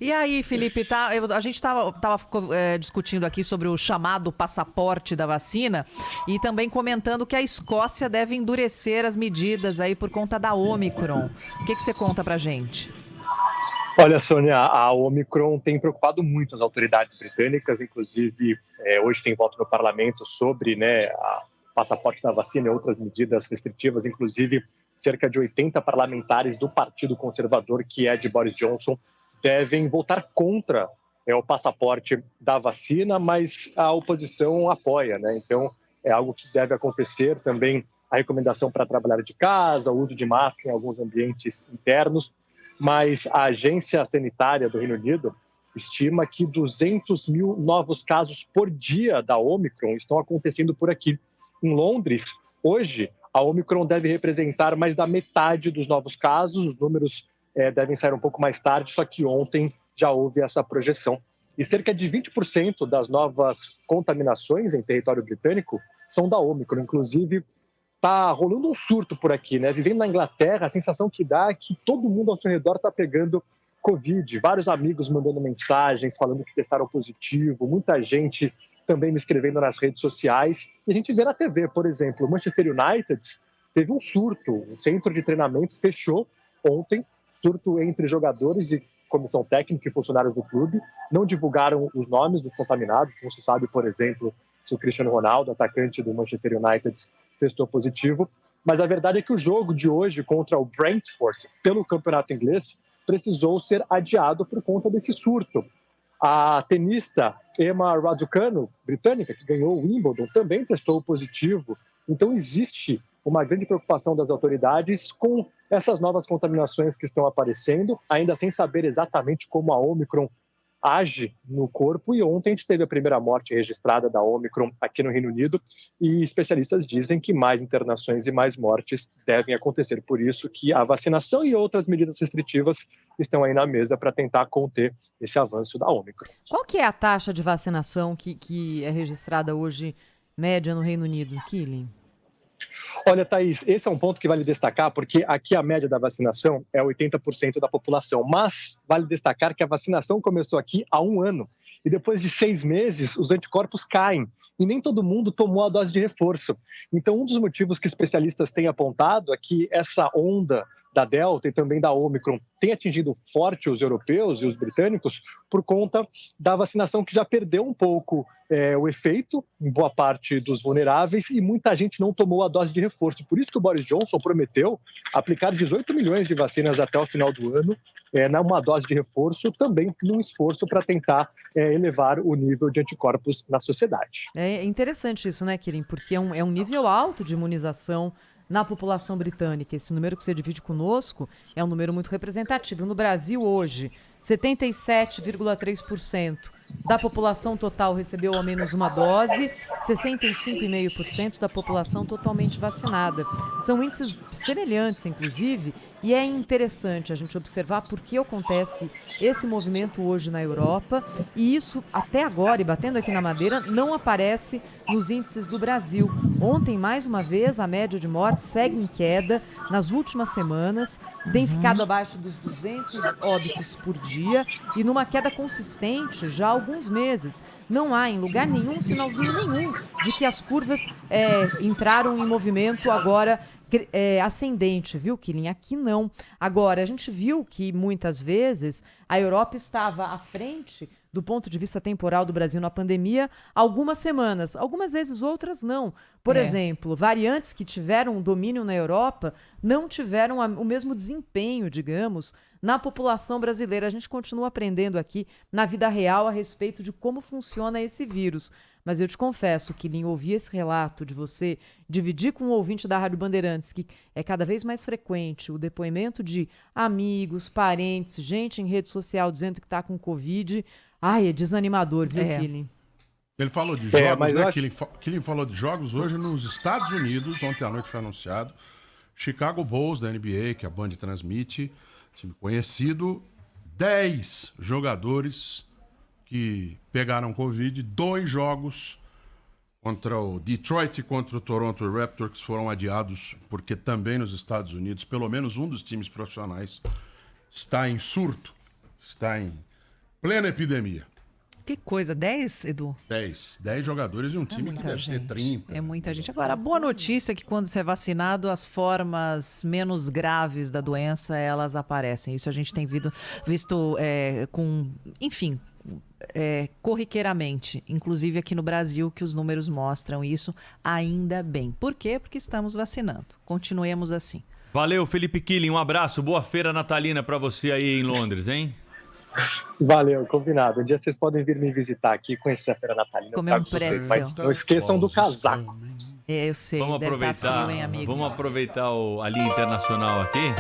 E aí, Felipe, a gente estava discutindo aqui sobre o chamado passaporte da vacina e também comentando que a Escócia deve endurecer as medidas aí por conta da Omicron. O que você conta pra gente? Olha, Sônia, a Omicron tem preocupado muito as autoridades britânicas, inclusive hoje tem voto no parlamento sobre o passaporte da vacina e outras medidas restritivas, inclusive cerca de 80 parlamentares do Partido Conservador, que é de Boris Johnson, devem votar contra o passaporte da vacina, mas a oposição apoia, né? Então é algo que deve acontecer também, a recomendação para trabalhar de casa, o uso de máscara em alguns ambientes internos. Mas a Agência Sanitária do Reino Unido estima que 200 mil novos casos por dia da Omicron estão acontecendo por aqui. Em Londres, hoje, a Omicron deve representar mais da metade dos novos casos. Os números devem sair um pouco mais tarde, só que ontem já houve essa projeção. E cerca de 20% das novas contaminações em território britânico são da Omicron. Inclusive, tá rolando um surto por aqui, né? Vivendo na Inglaterra, a sensação que dá é que todo mundo ao seu redor está pegando Covid. Vários amigos mandando mensagens, falando que testaram positivo, muita gente também me escrevendo nas redes sociais. E a gente vê na TV, por exemplo, o Manchester United teve um surto, o centro de treinamento fechou ontem, surto entre jogadores e comissão técnica e funcionários do clube, não divulgaram os nomes dos contaminados, não se sabe, por exemplo, se o Cristiano Ronaldo, atacante do Manchester United, testou positivo, mas a verdade é que o jogo de hoje contra o Brentford, pelo campeonato inglês, precisou ser adiado por conta desse surto. A tenista Emma Raducanu, britânica, que ganhou o Wimbledon, também testou positivo. Então existe uma grande preocupação das autoridades com essas novas contaminações que estão aparecendo, ainda sem saber exatamente como a Omicron age no corpo. E ontem a gente teve a primeira morte registrada da Omicron aqui no Reino Unido e especialistas dizem que mais internações e mais mortes devem acontecer. Por isso que a vacinação e outras medidas restritivas estão aí na mesa para tentar conter esse avanço da Omicron. Qual que é a taxa de vacinação que é registrada hoje, média, no Reino Unido, Killing? Olha, Thaís, esse é um ponto que vale destacar, porque aqui a média da vacinação é 80% da população, mas vale destacar que a vacinação começou aqui há 1 ano e depois de 6 meses os anticorpos caem e nem todo mundo tomou a dose de reforço. Então, um dos motivos que especialistas têm apontado é que essa onda da Delta e também da Omicron tem atingido forte os europeus e os britânicos por conta da vacinação que já perdeu um pouco o efeito em boa parte dos vulneráveis e muita gente não tomou a dose de reforço. Por isso que o Boris Johnson prometeu aplicar 18 milhões de vacinas até o final do ano, numa dose de reforço, também num esforço para tentar elevar o nível de anticorpos na sociedade. É interessante isso, né, Killing? Porque é um nível alto de imunização na população britânica. Esse número que você divide conosco é um número muito representativo. No Brasil, hoje, 77,3% da população total recebeu ao menos uma dose, 65,5% da população totalmente vacinada. São índices semelhantes, inclusive, e é interessante a gente observar por que acontece esse movimento hoje na Europa, e isso, até agora, e batendo aqui na madeira, não aparece nos índices do Brasil. Ontem, mais uma vez, a média de mortes segue em queda. Nas últimas semanas, tem ficado abaixo dos 200 óbitos por dia e numa queda consistente já há alguns meses. Não há em lugar nenhum sinalzinho nenhum de que as curvas entraram em movimento agora ascendente, viu, Killing? Aqui não. Agora, a gente viu que muitas vezes a Europa estava à frente do ponto de vista temporal do Brasil na pandemia algumas semanas, algumas vezes outras não. Por exemplo, variantes que tiveram domínio na Europa não tiveram o mesmo desempenho, digamos, na população brasileira. A gente continua aprendendo aqui na vida real a respeito de como funciona esse vírus. Mas eu te confesso que em ouvir esse relato de você dividir com o ouvinte da Rádio Bandeirantes, que é cada vez mais frequente o depoimento de amigos, parentes, gente em rede social dizendo que está com Covid, é desanimador, viu, Killing? Ele falou de jogos, né? Killing falou de jogos hoje nos Estados Unidos. Ontem à noite foi anunciado. Chicago Bulls, da NBA, que a Band transmite, time conhecido, 10 jogadores que pegaram Covid, 2 jogos contra o Detroit e contra o Toronto Raptors foram adiados, porque também nos Estados Unidos, pelo menos um dos times profissionais está em surto, está em Plena epidemia. Que coisa, 10, Edu? 10 jogadores e um time que deve ter 30. É muita gente. Agora, a boa notícia é que quando você é vacinado, as formas menos graves da doença, elas aparecem. Isso a gente tem visto corriqueiramente, inclusive aqui no Brasil, que os números mostram isso, ainda bem. Por quê? Porque estamos vacinando. Continuemos assim. Valeu, Felipe Killing, um abraço. Boa feira natalina para você aí em Londres, hein? Valeu, combinado. Um dia vocês podem vir me visitar aqui, conhecer a feira natalina. Comer um pretzel. Mas não esqueçam do casaco. Eu sei. Vamos aproveitar, frio, hein, amigo? vamos aproveitar a linha internacional aqui.